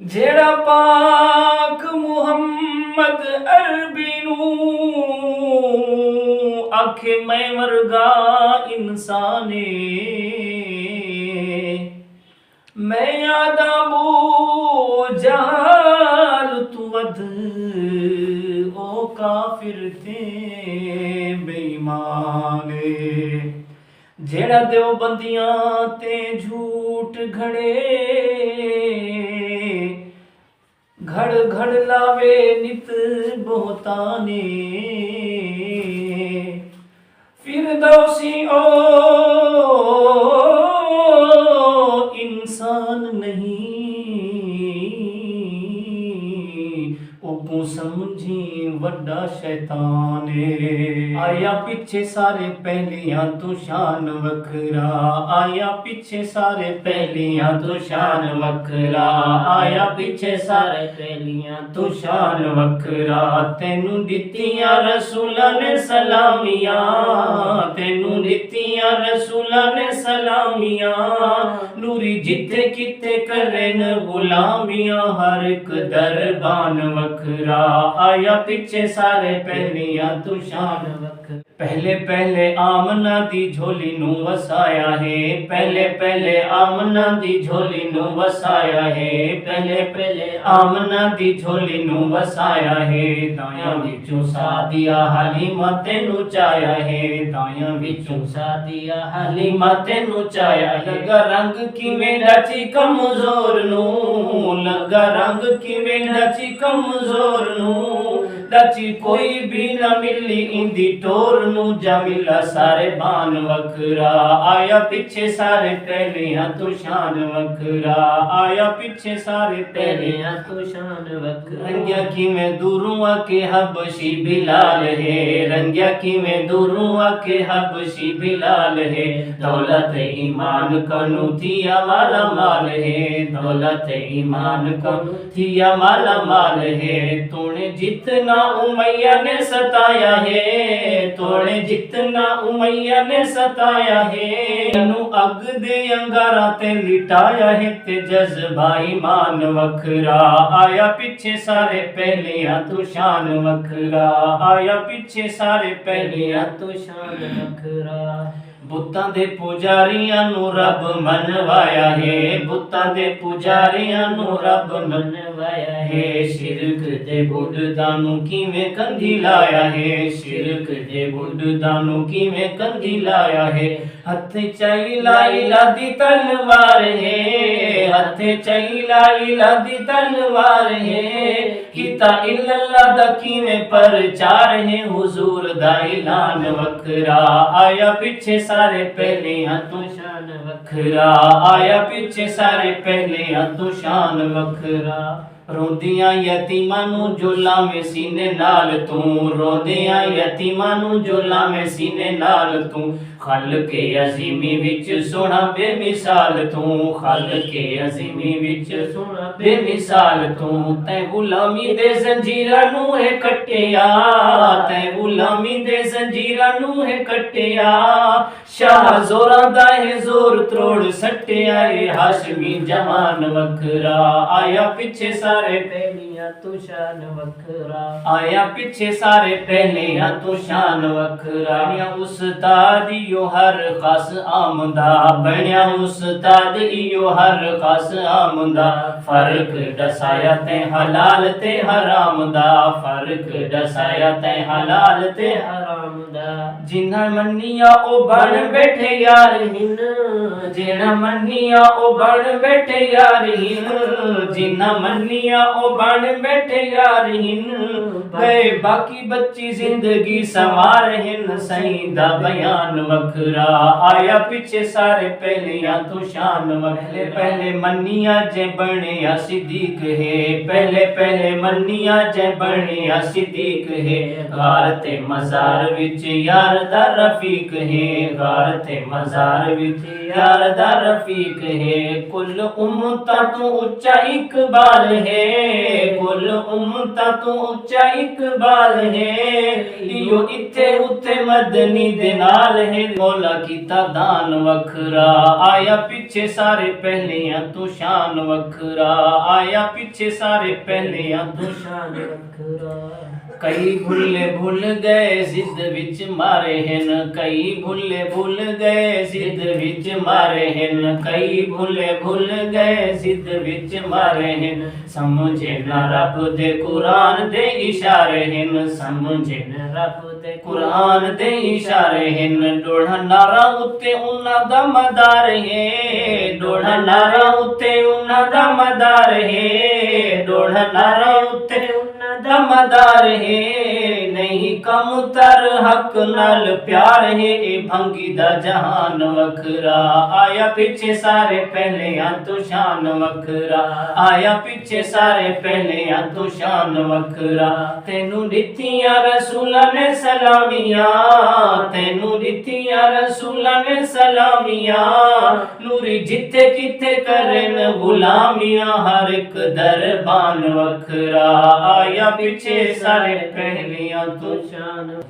जेड़ा पाक मुहम्मद अरबी नू आखे मैं वर्गा इंसाने मैं आदाबू जहाल तू वध ओ काफिर ते बेईमाने जेड़ा देवबंदियां ते झूठ घड़े घड़ घड़ लावे नित बोहताने फिरदौसी ओ इंसान नहीं ओको समझी वड्डा शैतान आया पीछे सारे पहलियां तू शान वखरा आया पीछे सारे पहलियां तू शान वखरा आया पीछे सारे पहलियां तू शान वखरा तेनू दित्तियां रसूलां ने सलामियां तेनू दित्तियां रसूलां ने सलामियां नूरी जिथे किते करन गुलामियां हर एक दरबान वखरा आया पीछे सारे पहलियां तू शान वखरा पहले पहले आमना दी झोली नू वसाया है पहले पहले आमना दी झोली नू वसाया है पहले पहले आमना दी झोली नू वसाया है दाया विचों सादिया हलीमा तेनू चाया है दाया विचों सादिया हलीमा तेनू चाया लगा रंग किवें डाची कमजोर नू लगा रंग किवें डाची कमजोर नू डाची कोई भी न मिली इंदी टोर नू जमिला सारे बान वखरा आया पीछे सारे पहलियां तू शान वखरा आया पीछे सारे पहलियां तू शान वखरा रंगिया किवें दूरों आके हबशी बिलाल है रंगिया किवें दूरों आके हबशी बिलाल है दौलत ईमान कनु थिया माला माल है दौलत ईमान कनु थिया माला माल है तूने जितना उमैया ने सताया है तोड़े जितना उमैया ने सताया है तनु अग दे अंगारा ते लिटाया है ते जज्बा ईमान वखरा आया पीछे सारे पहलियां तू शान वखरा आया पीछे सारे पहलियां तू शान वखरा बुत्तां दे पुजारियां नू रब मनवाया है बुत्तां दे पुजारियां नू रब मनवाया है शिरक दे बुढ़दा नू किवें कंधी लाया है शिरक दे बुढ़दा नू किवें कंधी लाया है हथ चैला इला दी तलवार है हथ चैला इला दी तलवार है किता इल्लल्लाह दा किवें प्रचार है हुजूर दा ऐलान वखरा आया पीछे सारे पहलियां तू शान वखरा आया पीछे सारे पहलियां तू शान वखरा रोंदियां यतीमां नू झोला में सीने नाल तू रोंदियां यतीमां नू झोला में सीने नाल तू खल के अजीमी विच सोना बेमिसाल तू खल के अजीमी विच सोना बेमिसाल तू तै गुलामी दे जंजीरां नू है कटिया तै गुलामी दे जंजीरां नू है कटिया शाह जोरां दा है जोर त्रोड़ सटिया ए हाशमी जवान वखरा आया पीछे सारे पहलियां तू शान वखरा आया पीछे सारे पहलियां तू शान वखरा उस्ताद इयो हर खास आमदा बनया उस्ताद इयो हर खास आमदा फर्क दसाया ते हलाल ते हराम दा फर्क दसाया ते हलाल ते हराम दा जिन्ना मन्निया ओ बन बैठे यार हिन जिन्ना मन्निया ओ बन बैठे यार हिन जिन्ना मन्निया ओ बन बैठे यार हिन गए बाकी बच्ची जिंदगी सवार हिन सही दा बयान वखरा आया पीछे सारे पहलियां तू शान वखरे पहले मन्निया जे बनिया सिद्दीक है पहले पहले मन्निया जे बनिया सिद्दीक है गार ते मजार विच यार दा रफीक है गार ते मजार विच यार दा रफीक है कुल उम्मता तू उच्चा इकबाल है कुल उम्मता तू उच्चा इकबाल है यो इत्थे उत्थे मदनी दे नाल है मौला कीता दान वखरा आया पीछे सारे पहलियां तू शान वखरा आया पीछे सारे पहलियां तू शान वखरा कई भुल्ले भुल गए जिद विच मारे हन कई भुल्ले भुल गए जिद विच मारे हन कई भुल्ले भुल गए जिद विच मारे हन समझे ना रब दे कुरान दे इशारे हन समझे ना रब दे कुरान दे इशारे हन डोढ़ा नारा उत्ते उन्ना दा मदार है डोढ़ा नारा उत्ते उन्ना दा मदार है डोढ़ा नारा उत्ते उन्ना दा मदार है नहीं कम तर हक नाल प्यार है ए भंगी दा जहान वखरा आया पीछे सारे पहले तो शान वखरा आया पीछे सारे पहले तो शान वखरा तेनू दित्तियां रसूलां ने सलामियां तेनू दित्तियां रसूलां ने सलामियां नूरी जिथे किथे करन गुलामियां हर एक दरबान वखरा आया पीछे सारे पहलियां तो शान